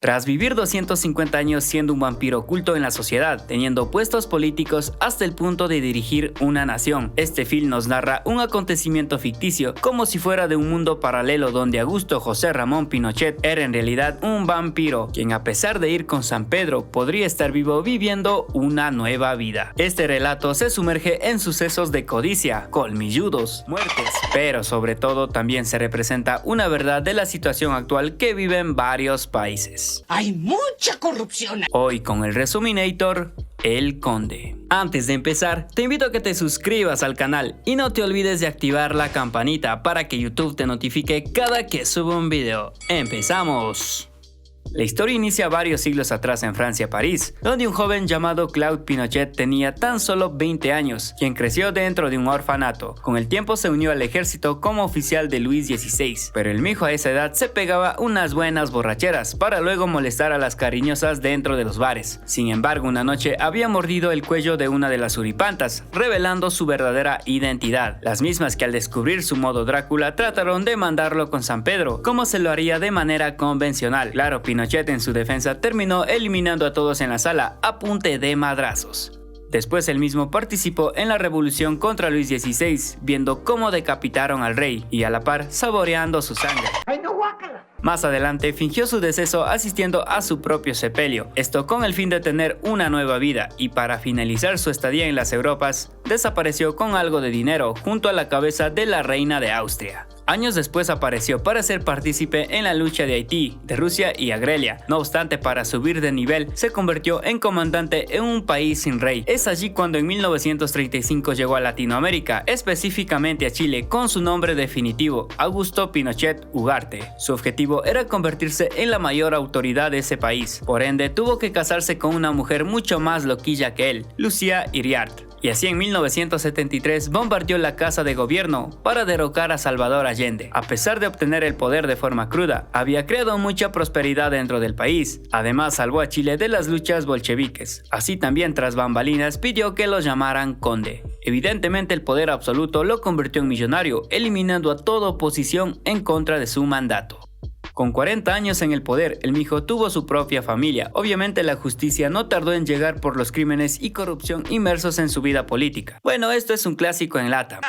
Tras vivir 250 años siendo un vampiro oculto en la sociedad, teniendo puestos políticos hasta el punto de dirigir una nación, este film nos narra un acontecimiento ficticio como si fuera de un mundo paralelo donde Augusto José Ramón Pinochet era en realidad un vampiro, quien a pesar de ir con San Pedro podría estar vivo viviendo una nueva vida. Este relato se sumerge en sucesos de codicia, colmilludos, muertes, pero sobre todo también se representa una verdad de la situación actual que viven varios países. Hay mucha corrupción. Hoy con el Resuminator, El Conde. Antes de empezar, te invito a que te suscribas al canal y no te olvides de activar la campanita para que YouTube te notifique cada que suba un video. ¡Empezamos! La historia inicia varios siglos atrás en Francia, París, donde un joven llamado Claude Pinochet tenía tan solo 20 años, quien creció dentro de un orfanato. Con el tiempo se unió al ejército como oficial de Luis XVI, pero el mijo a esa edad se pegaba unas buenas borracheras para luego molestar a las cariñosas dentro de los bares. Sin embargo, una noche había mordido el cuello de una de las suripantas, revelando su verdadera identidad. Las mismas que al descubrir su modo Drácula trataron de mandarlo con San Pedro, como se lo haría de manera convencional. Claro, Pinochet en su defensa terminó eliminando a todos en la sala a punta de madrazos. Después él mismo participó en la revolución contra Luis XVI, viendo cómo decapitaron al rey y a la par saboreando su sangre. ¡Ay, no, guácala! Más adelante fingió su deceso asistiendo a su propio sepelio, esto con el fin de tener una nueva vida, y para finalizar su estadía en las Europas, desapareció con algo de dinero junto a la cabeza de la reina de Austria. Años después apareció para ser partícipe en la lucha de Haití, de Rusia y Argelia. No obstante, para subir de nivel, se convirtió en comandante en un país sin rey. Es allí cuando en 1935 llegó a Latinoamérica, específicamente a Chile, con su nombre definitivo, Augusto Pinochet Ugarte. Su objetivo era convertirse en la mayor autoridad de ese país. Por ende, tuvo que casarse con una mujer mucho más loquilla que él, Lucía Iriart. Y así en 1973 bombardeó la Casa de Gobierno para derrocar a Salvador Allende. A pesar de obtener el poder de forma cruda, había creado mucha prosperidad dentro del país. Además salvó a Chile de las luchas bolcheviques. Así también tras bambalinas pidió que lo llamaran conde. Evidentemente el poder absoluto lo convirtió en millonario, eliminando a toda oposición en contra de su mandato. Con 40 años en el poder, el mijo tuvo su propia familia. Obviamente la justicia no tardó en llegar por los crímenes y corrupción inmersos en su vida política. Bueno, esto es un clásico en lata.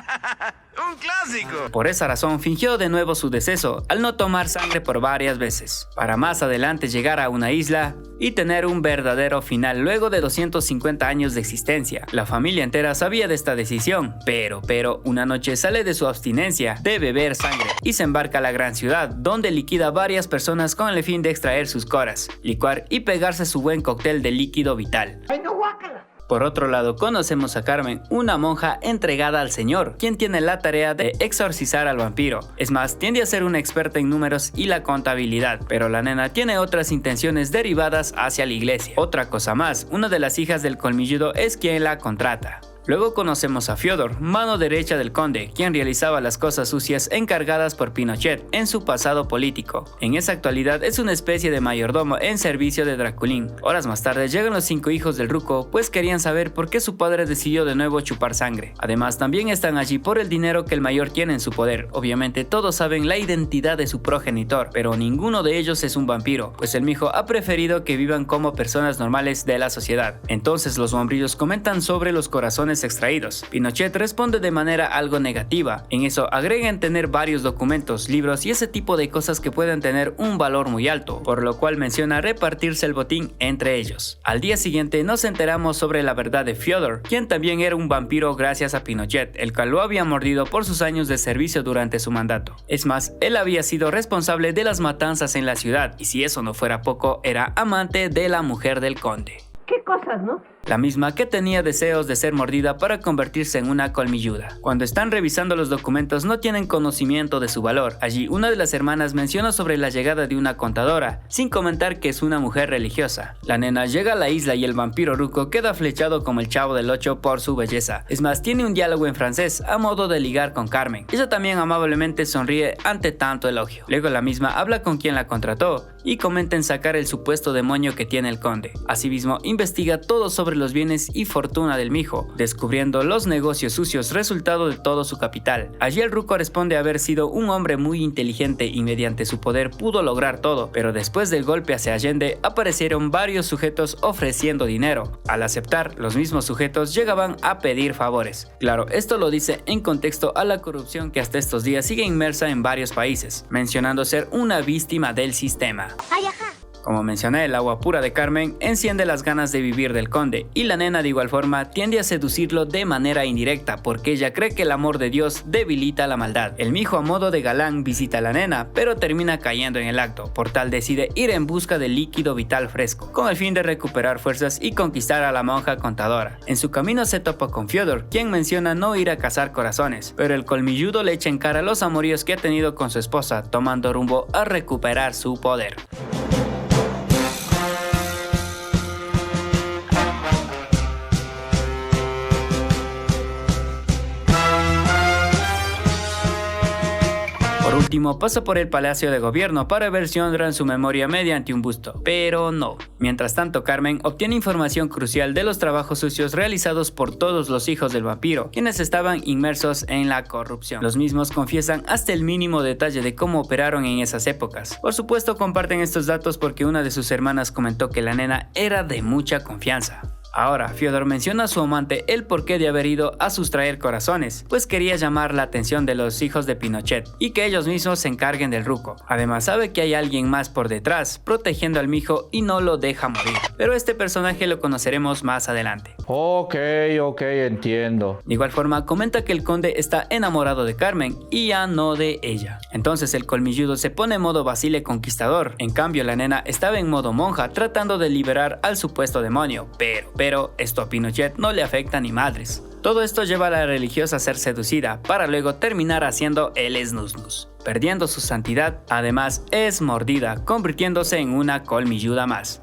¡Un clásico! Por esa razón fingió de nuevo su deceso al no tomar sangre por varias veces, para más adelante llegar a una isla y tener un verdadero final luego de 250 años de existencia. La familia entera sabía de esta decisión, pero una noche sale de su abstinencia de beber sangre y se embarca a la gran ciudad, donde liquida varias personas con el fin de extraer sus coras, licuar y pegarse su buen cóctel de líquido vital. ¡Ay, no, guácala! Por otro lado, conocemos a Carmen, una monja entregada al Señor, quien tiene la tarea de exorcizar al vampiro. Es más, tiende a ser una experta en números y la contabilidad, pero la nena tiene otras intenciones derivadas hacia la iglesia. Otra cosa más, una de las hijas del colmilludo es quien la contrata. Luego conocemos a Fiodor, mano derecha del conde, quien realizaba las cosas sucias encargadas por Pinochet en su pasado político. En esa actualidad es una especie de mayordomo en servicio de Draculín. Horas más tarde llegan los 5 hijos del ruco, pues querían saber por qué su padre decidió de nuevo chupar sangre. Además también están allí por el dinero que el mayor tiene en su poder. Obviamente todos saben la identidad de su progenitor, pero ninguno de ellos es un vampiro, pues el mijo ha preferido que vivan como personas normales de la sociedad. Entonces los hombrillos comentan sobre los corazones extraídos. Pinochet responde de manera algo negativa. En eso agregan tener varios documentos, libros y ese tipo de cosas que pueden tener un valor muy alto, por lo cual menciona repartirse el botín entre ellos. Al día siguiente nos enteramos sobre la verdad de Fiodor, quien también era un vampiro gracias a Pinochet, el cual lo había mordido por sus años de servicio durante su mandato. Es más, él había sido responsable de las matanzas en la ciudad, y si eso no fuera poco, era amante de la mujer del conde. ¿Qué cosas, no? La misma que tenía deseos de ser mordida para convertirse en una colmilluda. Cuando están revisando los documentos no tienen conocimiento de su valor. Allí una de las hermanas menciona sobre la llegada de una contadora, sin comentar que es una mujer religiosa. La nena llega a la isla y el vampiro ruco queda flechado como el Chavo del Ocho por su belleza. Es más, tiene un diálogo en francés a modo de ligar con Carmen. Ella también amablemente sonríe ante tanto elogio. Luego la misma habla con quien la contrató y comenta en sacar el supuesto demonio que tiene el conde. Asimismo, investiga todo sobre los bienes y fortuna del mijo, descubriendo los negocios sucios resultado de todo su capital. Allí el ruco responde haber sido un hombre muy inteligente y mediante su poder pudo lograr todo, pero después del golpe hacia Allende aparecieron varios sujetos ofreciendo dinero. Al aceptar, los mismos sujetos llegaban a pedir favores. Claro, esto lo dice en contexto a la corrupción que hasta estos días sigue inmersa en varios países, mencionando ser una víctima del sistema. Ay, ajá. Como mencioné, el agua pura de Carmen enciende las ganas de vivir del conde, y la nena de igual forma tiende a seducirlo de manera indirecta porque ella cree que el amor de Dios debilita la maldad. El mijo a modo de galán visita a la nena, pero termina cayendo en el acto, por tal decide ir en busca de líquido vital fresco, con el fin de recuperar fuerzas y conquistar a la monja contadora. En su camino se topa con Fyodor, quien menciona no ir a cazar corazones, pero el colmilludo le echa en cara los amoríos que ha tenido con su esposa, tomando rumbo a recuperar su poder. Por último, pasa por el Palacio de Gobierno para ver si honran su memoria mediante un busto, pero no. Mientras tanto, Carmen obtiene información crucial de los trabajos sucios realizados por todos los hijos del vampiro, quienes estaban inmersos en la corrupción. Los mismos confiesan hasta el mínimo detalle de cómo operaron en esas épocas. Por supuesto, comparten estos datos porque una de sus hermanas comentó que la nena era de mucha confianza. Ahora, Fyodor menciona a su amante el porqué de haber ido a sustraer corazones, pues quería llamar la atención de los hijos de Pinochet y que ellos mismos se encarguen del ruco. Además sabe que hay alguien más por detrás, protegiendo al mijo y no lo deja morir, pero este personaje lo conoceremos más adelante. Ok, entiendo. De igual forma, comenta que el conde está enamorado de Carmen y ya no de ella. Entonces el colmilludo se pone en modo Basile conquistador, en cambio la nena estaba en modo monja tratando de liberar al supuesto demonio, pero esto a Pinochet no le afecta ni madres. Todo esto lleva a la religiosa a ser seducida, para luego terminar haciendo el snus-nus, perdiendo su santidad, además es mordida, convirtiéndose en una colmilluda más.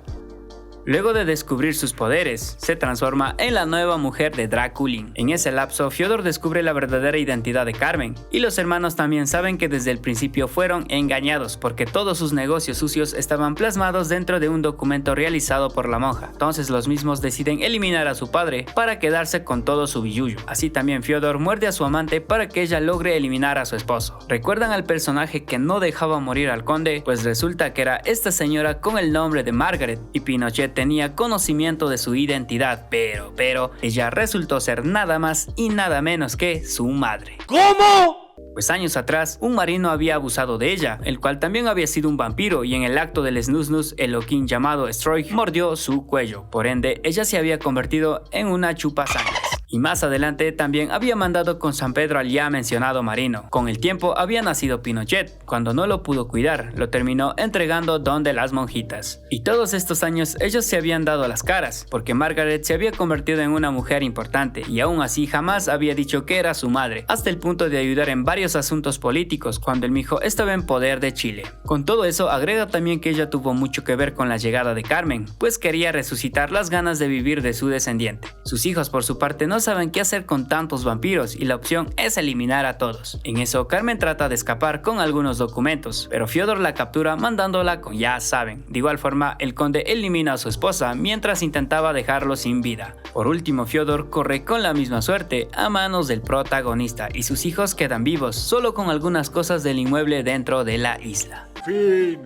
Luego de descubrir sus poderes, se transforma en la nueva mujer de Draculin. En ese lapso, Fyodor descubre la verdadera identidad de Carmen, y los hermanos también saben que desde el principio fueron engañados porque todos sus negocios sucios estaban plasmados dentro de un documento realizado por la monja. Entonces los mismos deciden eliminar a su padre para quedarse con todo su billullo. Así también Fyodor muerde a su amante para que ella logre eliminar a su esposo. ¿Recuerdan al personaje que no dejaba morir al conde? Pues resulta que era esta señora con el nombre de Margaret, y Pinochet tenía conocimiento de su identidad, pero ella resultó ser nada más y nada menos que su madre. ¿Cómo? Pues años atrás, un marino había abusado de ella, el cual también había sido un vampiro, y en el acto del snus-nus, el loquín llamado Stroig mordió su cuello. Por ende, ella se había convertido en una chupasangres. Y más adelante también había mandado con San Pedro al ya mencionado marino. Con el tiempo había nacido Pinochet. Cuando no lo pudo cuidar, lo terminó entregando donde las monjitas. Y todos estos años ellos se habían dado las caras, porque Margaret se había convertido en una mujer importante y aún así jamás había dicho que era su madre, hasta el punto de ayudar en varios asuntos políticos cuando el mijo estaba en poder de Chile. Con todo eso agrega también que ella tuvo mucho que ver con la llegada de Carmen, pues quería resucitar las ganas de vivir de su descendiente. Sus hijos por su parte no saben qué hacer con tantos vampiros y la opción es eliminar a todos. En eso Carmen trata de escapar con algunos documentos, pero Fyodor la captura mandándola con ya saben. De igual forma el conde elimina a su esposa mientras intentaba dejarlo sin vida. Por último Fyodor corre con la misma suerte a manos del protagonista y sus hijos quedan vivos solo con algunas cosas del inmueble dentro de la isla. Fin.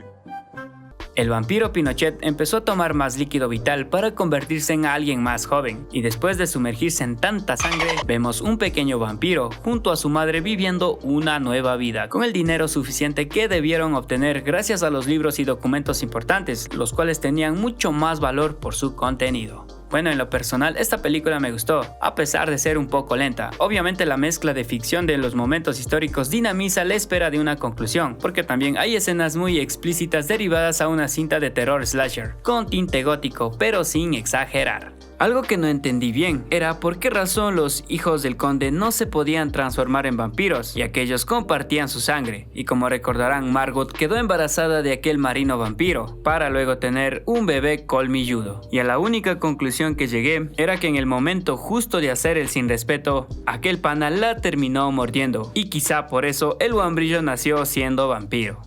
El vampiro Pinochet empezó a tomar más líquido vital para convertirse en alguien más joven, y después de sumergirse en tanta sangre, vemos un pequeño vampiro junto a su madre viviendo una nueva vida, con el dinero suficiente que debieron obtener gracias a los libros y documentos importantes, los cuales tenían mucho más valor por su contenido. Bueno, en lo personal, esta película me gustó, a pesar de ser un poco lenta. Obviamente la mezcla de ficción de los momentos históricos dinamiza la espera de una conclusión, porque también hay escenas muy explícitas derivadas a una cinta de terror slasher, con tinte gótico, pero sin exagerar. Algo que no entendí bien era por qué razón los hijos del conde no se podían transformar en vampiros, ya que ellos compartían su sangre, y como recordarán, Margot quedó embarazada de aquel marino vampiro, para luego tener un bebé colmilludo. Y a la única conclusión que llegué era que en el momento justo de hacer el sin respeto, aquel pana la terminó mordiendo, y quizá por eso el Guambrillo nació siendo vampiro.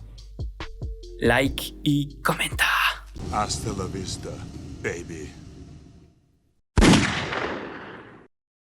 Like y comenta. Hasta la vista, baby.